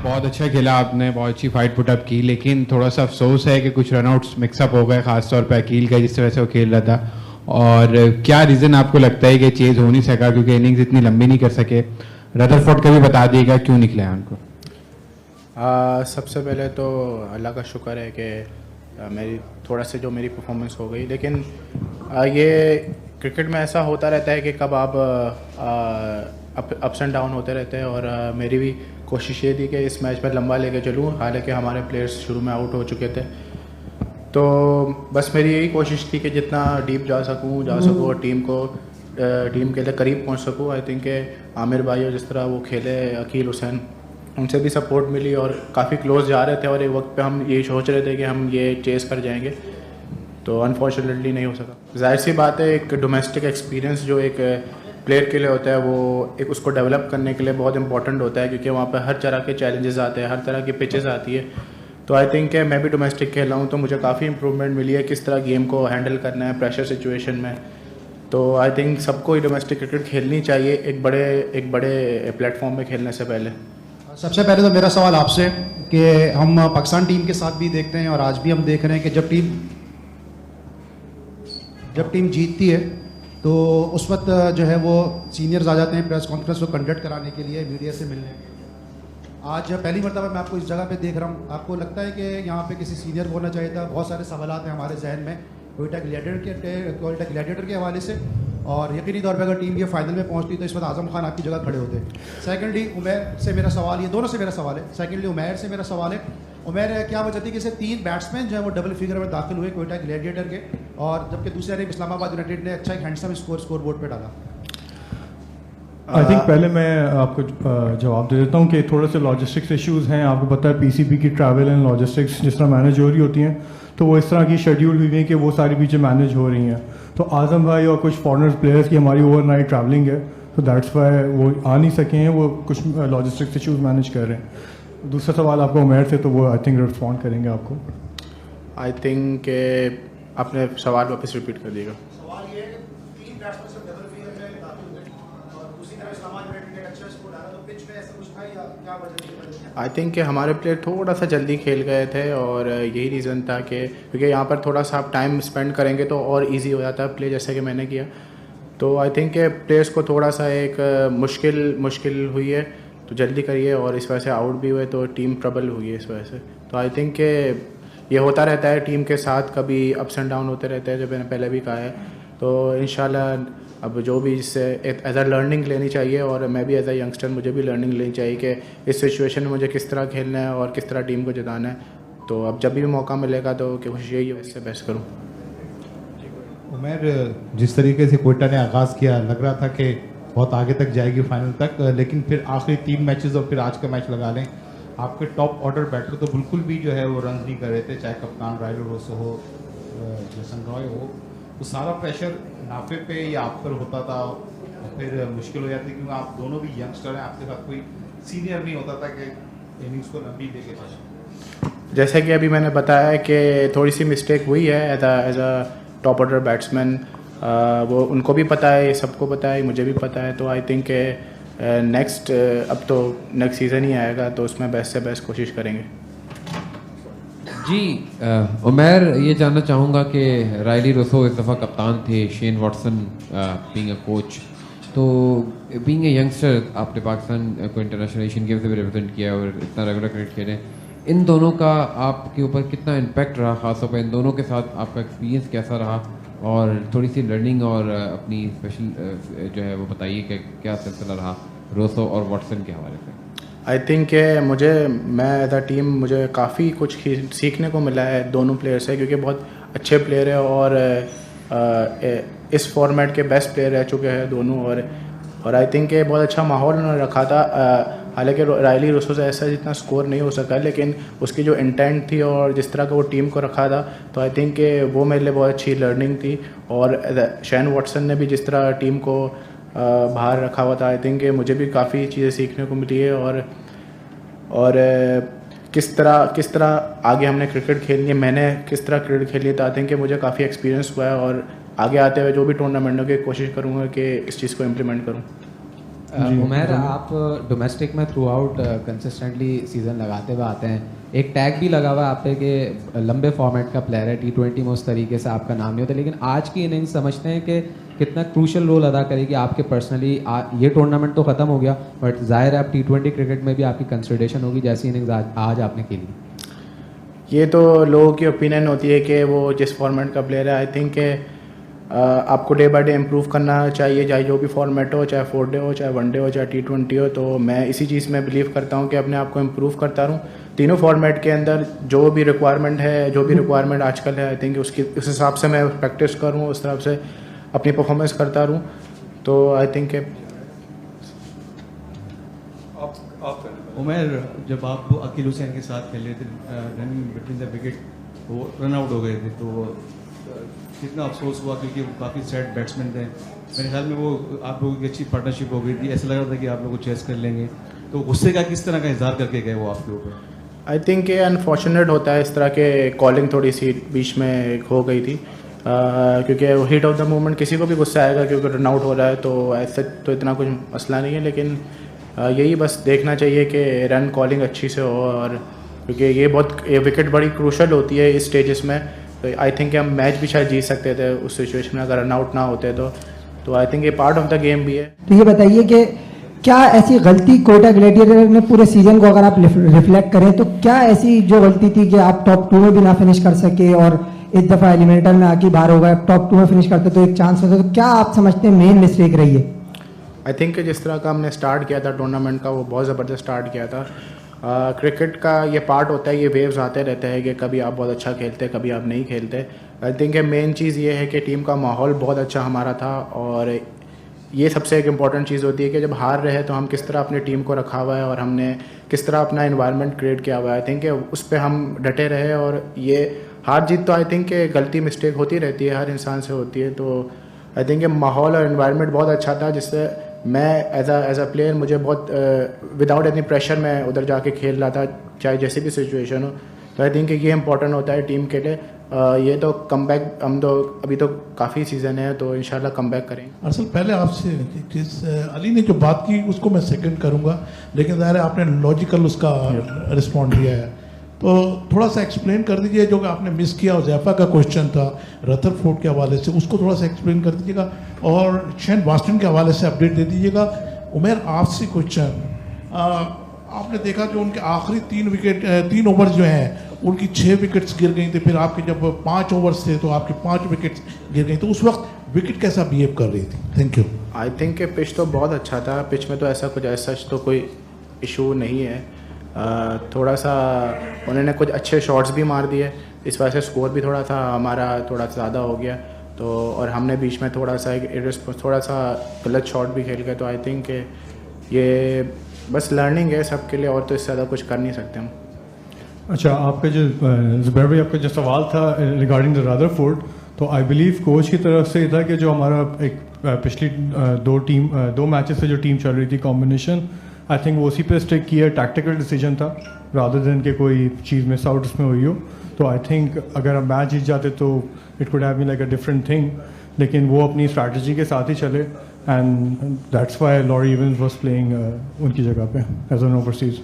बहुत अच्छा खेला आपने, बहुत अच्छी फाइट पुटअप की, लेकिन थोड़ा सा अफसोस है कि कुछ रनआउट्स मिक्सअप हो गए, खासतौर पे अकील का जिस तरह से वो खेल रहा था। और क्या रीज़न आपको लगता है कि चेज हो नहीं सका, क्योंकि इनिंग्स इतनी लंबी नहीं कर सके? रदरफोर्ड का भी बता दिएगा क्यों निकला है उनको। सबसे पहले तो अल्लाह का शुक्र है कि मेरी थोड़ा से जो मेरी परफॉर्मेंस हो गई, लेकिन ये क्रिकेट में ऐसा होता रहता है कि कब आप अप्स एंड डाउन होते रहते हैं। और मेरी भी कोशिश ये थी कि इस मैच पर लंबा लेके चलूँ, हालांकि हमारे प्लेयर्स शुरू में आउट हो चुके थे। तो बस मेरी यही कोशिश थी कि जितना डीप जा सकूँ और टीम के लिए करीब पहुँच सकूँ। आई थिंक आमिर भाई और जिस तरह वो खेले, अकील हुसैन, उनसे भी सपोर्ट मिली और काफ़ी क्लोज जा रहे थे। और एक वक्त पे हम यही सोच रहे थे कि हम ये चेस कर जाएंगे, तो अनफॉर्चुनेटली नहीं हो सका। जाहिर सी बात है, एक डोमेस्टिक एक्सपीरियंस जो एक प्लेयर के लिए होता है, वो एक उसको डेवलप करने के लिए बहुत इंपॉर्टेंट होता है, क्योंकि वहाँ पे हर तरह के चैलेंजेस आते हैं, हर तरह की पिचेस आती है। तो आई थिंक मैं भी डोमेस्टिक खेल रहा हूँ, तो मुझे काफ़ी इंप्रूवमेंट मिली है किस तरह गेम को हैंडल करना है प्रेशर सिचुएशन में। तो आई थिंक सबको ही डोमेस्टिक क्रिकेट खेलनी चाहिए एक बड़े प्लेटफॉर्म में खेलने से पहले। सबसे पहले तो मेरा सवाल आपसे कि हम पाकिस्तान टीम के साथ भी देखते हैं और आज भी हम देख रहे हैं कि जब टीम जीतती है तो उस वक्त जो है वो सीनियर्स आ जाते हैं प्रेस कॉन्फ्रेंस को कंडक्ट कराने के लिए, मीडिया से मिलने के लिए। आज पहली मरतबा मैं आपको इस जगह पे देख रहा हूँ। आपको लगता है कि यहाँ पे किसी सीनियर को होना चाहिए था? बहुत सारे सवालात हैं हमारे जहन में कोयटा ग्लैडिएटर के हवाले से, और यकीनी तौर पे अगर टीम ये फाइनल में पहुंचती तो इस वक्त आजम खान आपकी जगह खड़े होते। सेकेंडली उमैर से मेरा सवाल, ये दोनों से मेरा सवाल है। सेकेंडली उमैर से मेरा सवाल है, उमैर क्या वजह थी कि इसे 3 बैट्समैन जो है वो डबल फिगर में दाखिल हुए कोयटा ग्लैडिएटर के, और जबकि दूसरे तरफ इस्लामाबाद यूनाइटेड ने अच्छा एक हैंडसम स्कोर बोर्ड पे डाला? आई थिंक पहले मैं आपको जवाब दे देता हूँ कि थोड़े से लॉजिस्टिक्स इश्यूज़ हैं। आपको पता है पीसीबी की ट्रैवल एंड लॉजिस्टिक्स जिस तरह मैनेज हो रही होती हैं, तो वो इस तरह की शेड्यूल हुई है कि वो सारी चीज़ें मैनेज हो रही हैं। तो आज़म भाई और कुछ फॉरनर्स प्लेयर्स की हमारी ओवरनाइट ट्रैवलिंग है, तो दैट्स वाई वो आ नहीं सके हैं, वो कुछ लॉजिस्टिक्स इश्यूज़ मैनेज कर रहे हैं। दूसरा सवाल आपको उमैर से, तो वो आई थिंक रिस्पॉन्ड करेंगे आपको। आई थिंक अपने सवाल वापस रिपीट कर दिएगा। सवाल ये है कि 3 बैट्समैन से डबल फिगर में दाखिल हुए और दूसरी तरफ इस्लामाबाद यूनाइटेड ने अच्छा स्कोर डाला, तो पिच पे ऐसा कुछ था या क्या वजह थी? आई थिंक कि हमारे प्लेयर थोड़ा सा जल्दी खेल गए थे, और यही रीज़न था कि क्योंकि यहाँ पर थोड़ा सा आप टाइम स्पेंड करेंगे तो और इजी हो जाता है प्ले, जैसे कि मैंने किया। तो आई थिंक कि प्लेयर्स को थोड़ा सा एक मुश्किल हुई है, तो जल्दी करिए, और इस वजह से आउट भी हुए तो टीम ट्रबल हुई है इस वजह से। तो आई थिंक कि ये होता रहता है टीम के साथ, कभी अप्स एंड डाउन होते रहते हैं, जो मैंने पहले भी कहा है। तो इंशाल्लाह अब जो भी इससे एज अ लर्निंग लेनी चाहिए, और मैं भी एज अ यंगस्टर मुझे भी लर्निंग लेनी चाहिए कि इस सिचुएशन में मुझे किस तरह खेलना है और किस तरह टीम को जिताना है। तो अब जब भी मौका मिलेगा तो कोशिश यही है इससे बेस्ट करूँ। उमैर, जिस तरीके से कोयटा ने आगाज़ किया, लग रहा था कि बहुत आगे तक जाएगी फाइनल तक, लेकिन फिर आखिरी 3 मैचेस और फिर आज का मैच लगा लें, आपके टॉप ऑर्डर बैटर तो बिल्कुल भी जो है वो रन नहीं कर रहे थे, चाहे कप्तान रायलू रोसो हो, जसन रॉय हो। तो सारा प्रेशर नाफे पे या आप पर होता था, और फिर मुश्किल हो जाती क्योंकि आप दोनों भी यंगस्टर हैं, आपके साथ कोई सीनियर नहीं होता था कि इनिंग्स को लंबी लेके चले। जैसे कि अभी मैंने बताया कि थोड़ी सी मिस्टेक हुई है as a top order batsman, वो उनको भी पता है, सबको पता है, मुझे भी पता है। तो आई थिंक नेक्स्ट अब तो नेक्स्ट सीज़न ही आएगा, तो उसमें बेस्ट से बेस्ट कोशिश करेंगे। जी उमैर, ये जानना चाहूँगा कि रायली रोसो इस दफ़ा कप्तान थे, Shane Watson being a coach, तो बीइंग अ यंगस्टर आपने पाकिस्तान को इंटरनेशनल एशियन गेम से भी रिप्रेजेंट किया और इतना रेगुलर क्रिकेट खेले, इन दोनों का आपके ऊपर कितना इम्पैक्ट रहा? ख़ासतौर पर इन दोनों के साथ आपका एक्सपीरियंस कैसा रहा, और थोड़ी सी लर्निंग और अपनी स्पेशल जो है वो बताइए कि क्या सिलसिला रहा रोसो और वॉटसन के हवाले से। आई थिंक मैं एज अ टीम मुझे काफ़ी कुछ सीखने को मिला है दोनों प्लेयर से, क्योंकि बहुत अच्छे प्लेयर है और इस फॉर्मेट के बेस्ट प्लेयर रह चुके हैं दोनों। और आई थिंक बहुत अच्छा माहौल उन्होंने रखा था। हालांकि रायली रोसो से ऐसा जितना स्कोर नहीं हो सका, लेकिन उसकी जो इंटेंट थी और जिस तरह का वो टीम को रखा था, तो आई थिंक वो मेरे लिए बहुत अच्छी लर्निंग थी। और शेन वॉटसन ने भी जिस तरह टीम को बाहर रखा हुआ था, आई थिंक मुझे भी काफ़ी चीज़ें सीखने को मिली है। और किस तरह आगे हमने क्रिकेट खेलनी है, मैंने किस तरह क्रिकेट खेली है, तो आई थिंक मुझे काफ़ी एक्सपीरियंस हुआ है, और आगे आते हुए जो भी टूर्नामेंटों की कोशिश करूँगा कि इस चीज़ को इम्प्लीमेंट करूँ। उमैर, आप डोमेस्टिक में थ्रू आउट कंसिस्टेंटली सीज़न लगाते हुए आते हैं, एक टैग भी लगा हुआ है आप पे कि लंबे फॉर्मेट का प्लेयर है, T20 में उस तरीके से आपका नाम नहीं होता, लेकिन आज की इनिंग्स समझते हैं कि कितना क्रूशल रोल अदा करेगी आपके पर्सनली। ये टूर्नामेंट तो ख़त्म हो गया, बट जाहिर है आप T20 क्रिकेट में भी आपकी कंसिडरेशन होगी जैसी इनिंग्स आज आपने खेली। ये तो लोगों की ओपिनियन होती है कि वो जिस फॉर्मेट का प्लेयर है। आई थिंक आपको डे बाय डे इम्प्रूव करना चाहिए, चाहे जो भी फॉर्मेट हो, चाहे 4 डे हो, चाहे 1 डे हो, चाहे T20 हो। तो मैं इसी चीज़ में बिलीव करता हूँ कि अपने आप को इम्प्रूव करता रहूँ तीनों फॉर्मेट के अंदर। जो भी रिक्वायरमेंट है, जो भी रिक्वायरमेंट आजकल है, आई थिंक उस हिसाब से मैं प्रैक्टिस करूँ, उस तरफ से अपनी परफॉर्मेंस करता रहूँ। तो आई थिंक उमैर, जब आप अकील हुसैन के साथ खेल रहे थे रनिंग बिटवीन द विकेट, वो रन आउट हो गए थे, तो कितना अफसोस हुआ क्योंकि वो काफ़ी सेट बैट्समैन थे। मेरे ख्याल में वो आप लोगों की अच्छी पार्टनरशिप हो गई थी, ऐसा लग रहा था कि आप लोग को चेस कर लेंगे, तो गुस्से का किस तरह का इजहार करके गए वो आपके ऊपर? आई थिंक ये अनफॉर्चुनेट होता है, इस तरह के कॉलिंग थोड़ी सी बीच में हो गई थी, क्योंकि हिट ऑफ द मोमेंट किसी को भी गुस्सा आएगा क्योंकि रन आउट हो रहा है, तो ऐसे तो इतना कुछ मसला नहीं है। लेकिन यही बस देखना चाहिए कि रन कॉलिंग अच्छी से हो, और क्योंकि ये विकेट बड़ी क्रूशल होती है इस स्टेजेस में। तो आई थिंक हम मैच भी शायद जीत सकते थे उस सिचुएशन में अगर रन आउट ना होते तो आई थिंक ये पार्ट ऑफ द गेम भी है। तो ये बताइए कि क्या ऐसी गलती कोयटा ग्लैडिएटर ने पूरे सीजन को अगर आप रिफ्लेक्ट करें तो क्या ऐसी जो गलती थी कि आप टॉप 2 में भी ना फिनिश कर सके और इस दफ़ा एलिमिनेटर में आके बाहर हो गए, टॉप 2 में फिनिश करते तो एक चांस होता, तो क्या आप समझते हैं मेन मिस्टेक रही है? आई थिंक जिस तरह का हमने स्टार्ट किया था टूर्नामेंट का, वो बहुत ज़बरदस्त स्टार्ट किया था। क्रिकेट का ये पार्ट होता है, ये वेव्स आते रहते हैं कि कभी आप बहुत अच्छा खेलते, कभी आप नहीं खेलते। आई थिंक मेन चीज़ ये है कि टीम का माहौल बहुत अच्छा हमारा था, और ये सबसे एक इम्पॉर्टेंट चीज़ होती है कि जब हार रहे तो हम किस तरह अपनी टीम को रखा हुआ है और हमने किस तरह अपना इन्वायरमेंट क्रिएट किया हुआ है। आई थिंक उस पर हम डटे रहे, और ये हार जीत तो आई थिंक गलती मिस्टेक होती रहती है, हर इंसान से होती है। तो आई थिंक माहौल और इन्वायरमेंट बहुत अच्छा था, जिससे मैं एज अ प्लेयर मुझे बहुत विदाउट एनी प्रेशर मैं उधर जाके खेल रहा था, चाहे जैसी भी सिचुएशन हो। तो आई थिंक ये इंपॉर्टेंट होता है टीम के लिए। ये तो कमबैक, हम तो अभी तो काफ़ी सीज़न है, तो इंशाल्लाह कमबैक करेंगे। असल पहले आपसे एक चीज़, अली ने जो बात की उसको मैं सेकंड करूंगा, लेकिन ज़ाहिर है आपने लॉजिकल उसका रिस्पॉन्ड दिया है, तो थोड़ा सा एक्सप्लेन कर दीजिए जो कि आपने मिस किया। उज़ैफा का क्वेश्चन था रदरफोर्ड के हवाले से, उसको थोड़ा सा एक्सप्लेन कर दीजिएगा, और शेन वाटसन के हवाले से अपडेट दे दीजिएगा। उमैर, आपसे क्वेश्चन, आपने देखा कि उनके आखिरी 3 ओवर जो हैं उनकी 6 विकेट्स गिर गई थी, फिर आपके जब 5 ओवर्स थे तो आपकी 5 विकेट्स गिर गई, तो उस वक्त विकेट कैसा बिहेव कर रही थी? Thank you. I think pitch तो बहुत अच्छा था, पिच में तो ऐसा कुछ ऐसा तो कोई इशू नहीं है। थोड़ा सा उन्होंने कुछ अच्छे शॉट्स भी मार दिए, इस वजह से स्कोर भी थोड़ा सा हमारा थोड़ा ज़्यादा हो गया, तो और हमने बीच में थोड़ा सा गलत शॉट भी खेल गए। तो आई थिंक ये बस लर्निंग है सबके लिए, और तो इससे ज़्यादा कुछ कर नहीं सकते हम। अच्छा, आपका जो ज़ुबैर भाई आपका जो सवाल था रिगार्डिंग द रदरफोर्ड, तो आई बिलीव कोच की तरफ से था कि जो हमारा एक पिछली 2 मैचेस से जो टीम चल रही थी कॉम्बिनेशन, आई थिंक वो उसी पे स्टिक किया, टैक्टिकल डिसीजन था रादर देन के कोई चीज़ मिस आउट उसमें हुई हो। तो आई थिंक अगर हम मैच जीत जाते तो it could have been like a different thing, लेकिन वो अपनी स्ट्रैटेजी के साथ ही चले, and that's why Laurie Evans was playing उनकी जगह पे as an overseas.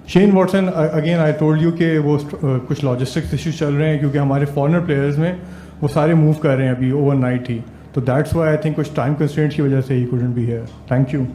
Shane Watson, again I told you कि वो कुछ लॉजिस्टिक्स इश्यूज चल रहे हैं, क्योंकि हमारे फॉरेनर प्लेयर्स में वो सारे मूव कर रहे हैं अभी ओवरनाइट ही, तो दैट्स व्हाई आई थिंक कुछ टाइम कंस्ट्रेंट्स की वजह से he couldn't be here. Thank you.